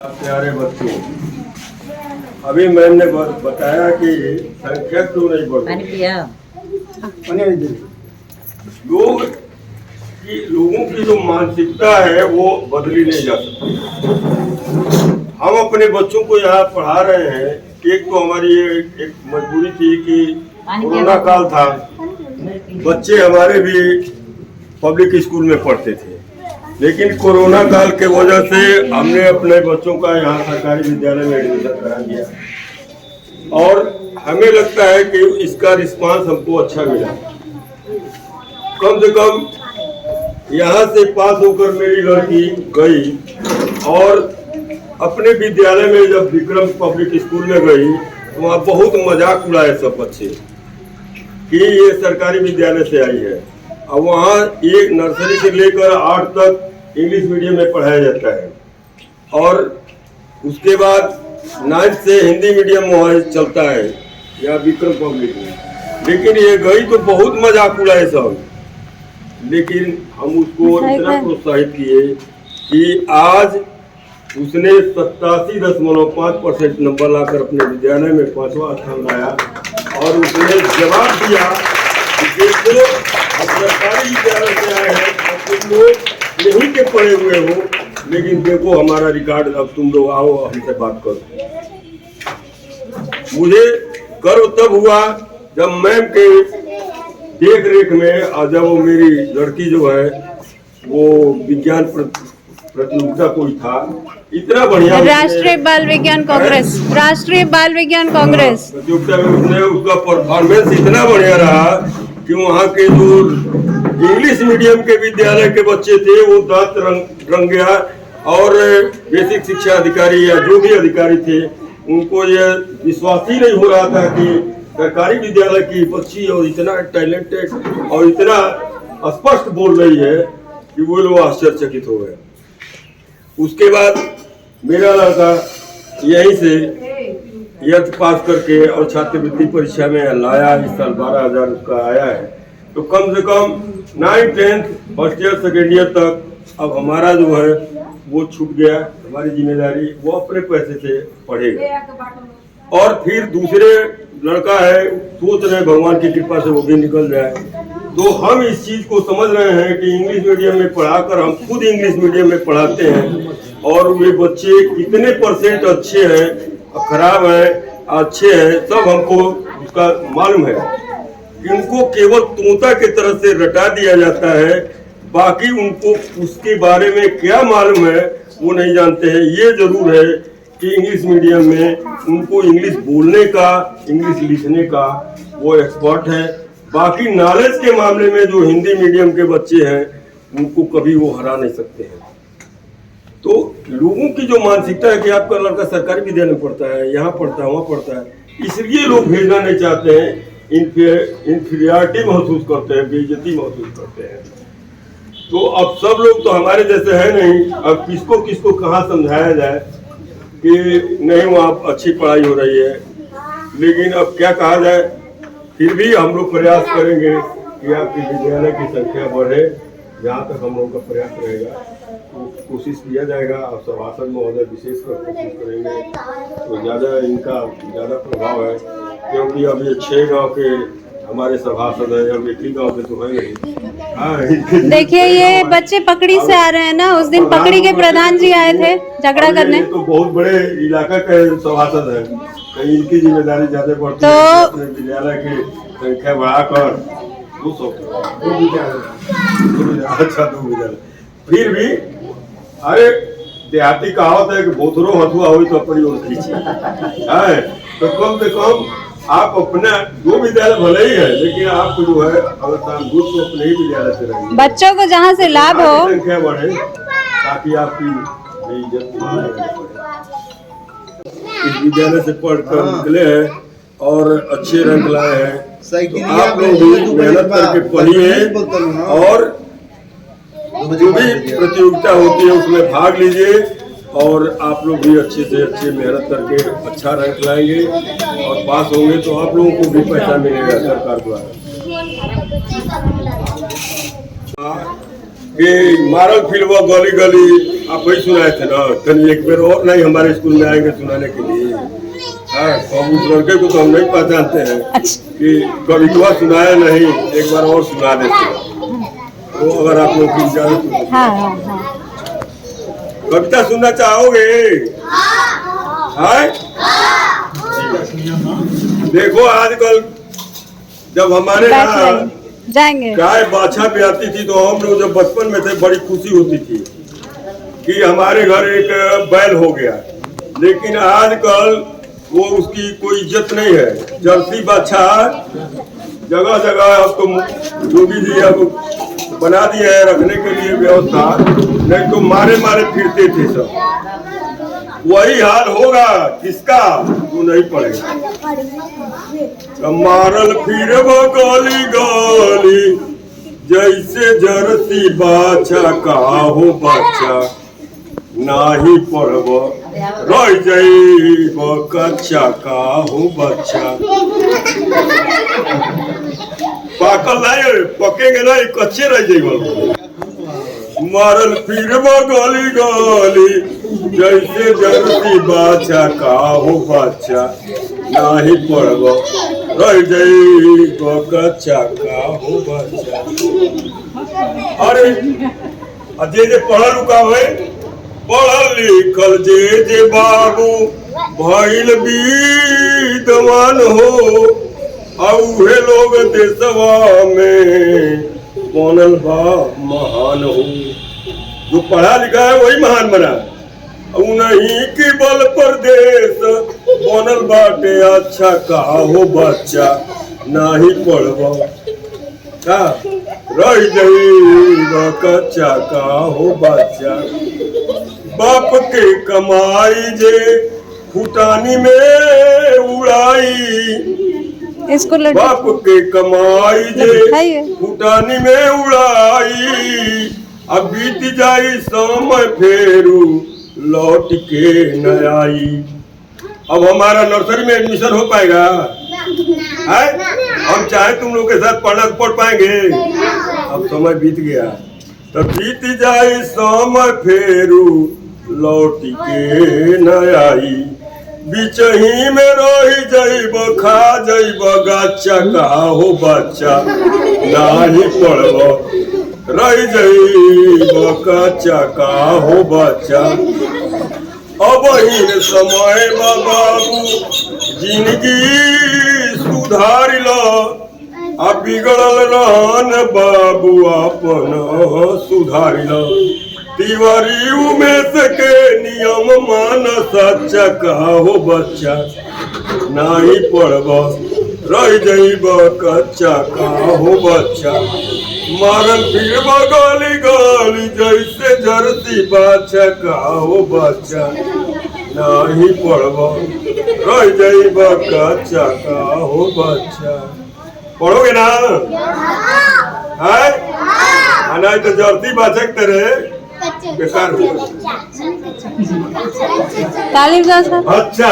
प्यारे बच्चों, अभी मैम ने बताया कि संख्या क्यों नहीं बढ़ती। लोगों की जो मानसिकता है वो बदली नहीं जा सकती। हम अपने बच्चों को यहाँ पढ़ा रहे हैं। एक तो हमारी एक मजबूरी थी कि कोरोना काल था, बच्चे हमारे भी पब्लिक स्कूल में पढ़ते थे, लेकिन कोरोना काल के वजह से हमने अपने बच्चों का यहाँ सरकारी विद्यालय में एडमिशन करा दिया और हमें लगता है कि इसका रिस्पांस हमको अच्छा मिला। कम से कम यहाँ से पास होकर मेरी लड़की गई और अपने विद्यालय में जब विक्रम पब्लिक स्कूल में गई तो वहाँ बहुत मजाक उड़ाए सब बच्चे कि ये सरकारी विद्यालय से आई है। अब वहाँ एक नर्सरी से लेकर 8 तक इंग्लिश मीडियम में पढ़ाया जाता है और उसके बाद 9th से हिंदी मीडियम चलता है या विक्रम पब्लिक में। लेकिन ये गई तो बहुत मजाक उड़ाए सब, लेकिन हम उसको इतना प्रोत्साहित किए कि आज उसने 87.5% नंबर लाकर अपने विद्यालय में 5वां स्थान लाया और उसने जवाब दिया कि देखो सरकारी विद्यालय से आए हैं, तुम लोग यहीं के पढ़े हुए हो, लेकिन देखो हमारा रिकॉर्ड, अब तुम लोग आओ हमसे बात करो। मुझे गर्व तब हुआ जब मैम के देख रेख में और जब वो मेरी लड़की जो है वो विज्ञान प्रतियोगिता कोई था, इतना बढ़िया राष्ट्रीय बाल विज्ञान कांग्रेस, राष्ट्रीय बाल विज्ञान कांग्रेस प्रतियोगिता में उसने उसका परफॉर्मेंस इतना बढ़िया रहा कि वहाँ के जो इंग्लिश मीडियम के विद्यालय के बच्चे थे वो दांत रंग गया और बेसिक शिक्षा अधिकारी या जो भी अधिकारी थे उनको ये विश्वास ही नहीं हो रहा था कि सरकारी विद्यालय की बच्ची और इतना टैलेंटेड और इतना स्पष्ट बोल रही है कि वो लोग आश्चर्यचकित हो गए। उसके बाद मेरा लड़का यहीं से 8th पास करके और छात्रवृत्ति परीक्षा में लाया, इस साल 12,000 उसका आया है। तो कम से कम 9th 10th first year second year तक अब हमारा जो है वो छूट गया, हमारी जिम्मेदारी वो अपने पैसे से पढ़ेगा। और फिर दूसरे लड़का है, सोच रहे भगवान की कृपा से वो भी निकल जाए। तो हम इस चीज को समझ रहे हैं कि इंग्लिश मीडियम में पढ़ाकर हम खुद इंग्लिश मीडियम में पढ़ाते हैं और वे बच्चे कितने % अच्छे हैं, खराब हैं, अच्छे हैं, सब हमको उसका मालूम है। इनको केवल तोता के तरह से रटा दिया जाता है, बाकी उनको उसके बारे में क्या मालूम है वो नहीं जानते हैं। ये जरूर है कि इंग्लिश मीडियम में उनको इंग्लिश बोलने का, इंग्लिश लिखने का वो एक्सपर्ट है। बाकी नॉलेज के मामले में जो हिंदी मीडियम के बच्चे हैं उनको कभी वो हरा नहीं सकते हैं। तो लोगों की जो मानसिकता है कि आपका लड़का सरकारी विद्यालय में पढ़ता है, यहाँ पढ़ता है, वहाँ पढ़ता है, इसलिए लोग भेजना नहीं चाहते हैं। इंफीरियरिटी महसूस करते हैं, बेइज्जती महसूस करते हैं। तो अब सब लोग तो हमारे जैसे है नहीं। अब किसको किसको कहाँ समझाया जाए कि नहीं वहाँ अच्छी पढ़ाई हो रही है, लेकिन अब क्या कहा जाए। फिर भी हम लोग प्रयास करेंगे कि आपकी विद्यालय की संख्या बढ़े, जहाँ तक हम लोगों का प्रयास रहेगा तो कोशिश किया जाएगा। और सभासद महोदय विशेषकर कोशिश करेंगे तो ज़्यादा प्रभाव है, क्योंकि अब ये 6 गांव के हमारे सभासद हैं, अब एक ही गाँव के तो है नहीं। हाँ, देखिए ये बच्चे पकड़ी से आ रहे हैं ना, उस दिन पकड़ी के प्रधान जी आए थे झगड़ा करने। तो बहुत बड़े इलाका के सभासद हैं, कहीं इनकी जिम्मेदारी ज्यादा पड़ती है अपने विद्यालय की संख्या बढ़ाकर 200 अच्छा 2 विद्यालय। फिर भी अरे देहाती कहावत है कि बोथरो हथुआ हुई तो अपनी ओर खींची है। तो कम से कम आप अपना 2 विद्यालय भले ही है, लेकिन आपको जो है अगर तांगुत तो अपने ही विद्यालय से रहेंगे, बच्चों को जहाँ से लाभ हो, संख्या बढ़े ताकि आपकी इज्जत इस विद्यालय से पढ़कर निकले हैं और अच्छे रंग लाए हैं। तो आप लोग भी मेहनत करके पढ़िए और जो भी प्रतियोगिता होती है उसमें भाग लीजिए और आप लोग भी अच्छे से अच्छे मेहनत करके अच्छा रैंक लाएंगे और पास होंगे तो आप लोगों को भी पैसा मिलेगा सरकार द्वारा। कि मारल फिल्म गली गली आप वही सुनाए थे ना, कल एक बार और नहीं हमारे स्कूल में आएंगे सुनाने के लिए। हाँ, उस लड़के को तो हम नहीं पहचानते हैं कि कविता सुनाया नहीं, एक बार और सुना देते तो अगर आप लोग की इजाजत। हाँ हाँ हाँ। कविता सुनना चाहोगे? हाँ। देखो आजकल जब हमारे यहाँ जाएंगे गाय बाछा भी आती थी तो हम लोग जब बचपन में थे बड़ी खुशी होती थी कि हमारे घर एक बैल हो गया, लेकिन आजकल वो उसकी कोई इज्जत नहीं है। जर्सी बाछा जगह जगह अब तो योगी जी अब बना दिए है रखने के लिए व्यवस्था, नहीं तो मारे मारे फिरते थे सब। वही हाल होगा किसका तो नहीं पड़ेगा। मारल फिर गली गली जैसे जर्सी बाछा का हो बच्चा, नाही पड़ब रह जाइब कच्चा का हो बच्चा। पाकल नहीं पकेंगे नहीं कच्चे रह जाइब। मारल फिर गली गली जैसे जर्सी बाछा का हो बच्चा, नाही पड़ब रह जाइब कच्चा का हो बच्चा। अरे जे पढ़ल रुका है पढ़ल लिखल जे बाबू भइल विद्वान हो, औहे लोग देशवा में बनल बा महान हो। जो पढ़ा लिखा है वही महान बना, उन्हीं की बल पर देश बनल बाटे अच्छा का हो बच्चा, नाही पढ़ब का रह जाइब कच्चा का हो बच्चा। बाप के कमाई जे फुटानी में उड़ाई, बाप के कमाई जे फुटानी में उड़ाई, अब बीत जाई समय फेरू लौट के न आई। अब हमारा नर्सरी में एडमिशन हो पाएगा? है? हम चाहे तुम लोग के साथ पढ़ पाएंगे? अब समय बीत गया। तो बीत जाई समय फेरू लौट के न आई, बिचही में रही जाइब खा जाइब गच्चा का हो बच्चा, नाही पड़ब रह जाइब कच्चा का हो बच्चा। अब इन समय बाबू जिंदगी सुधार लो, अब बिगड़ल रहन बाबू अपन सुधार लो। तिवारी उमेश के नियम मान सच्चा का हो बच्चा, नाही पड़ब रह जाइब कच्चा का हो बच्चा। मारल फिर गली गली जैसे जर्सी बाछा का हो बच्चा, नाही पड़ब रह जाइब कच्चा का हो बच्चा। पढ़ोगे ना? है? नहीं तो जर्सी बाछा के तरह बेकार हो। तालीम। अच्छा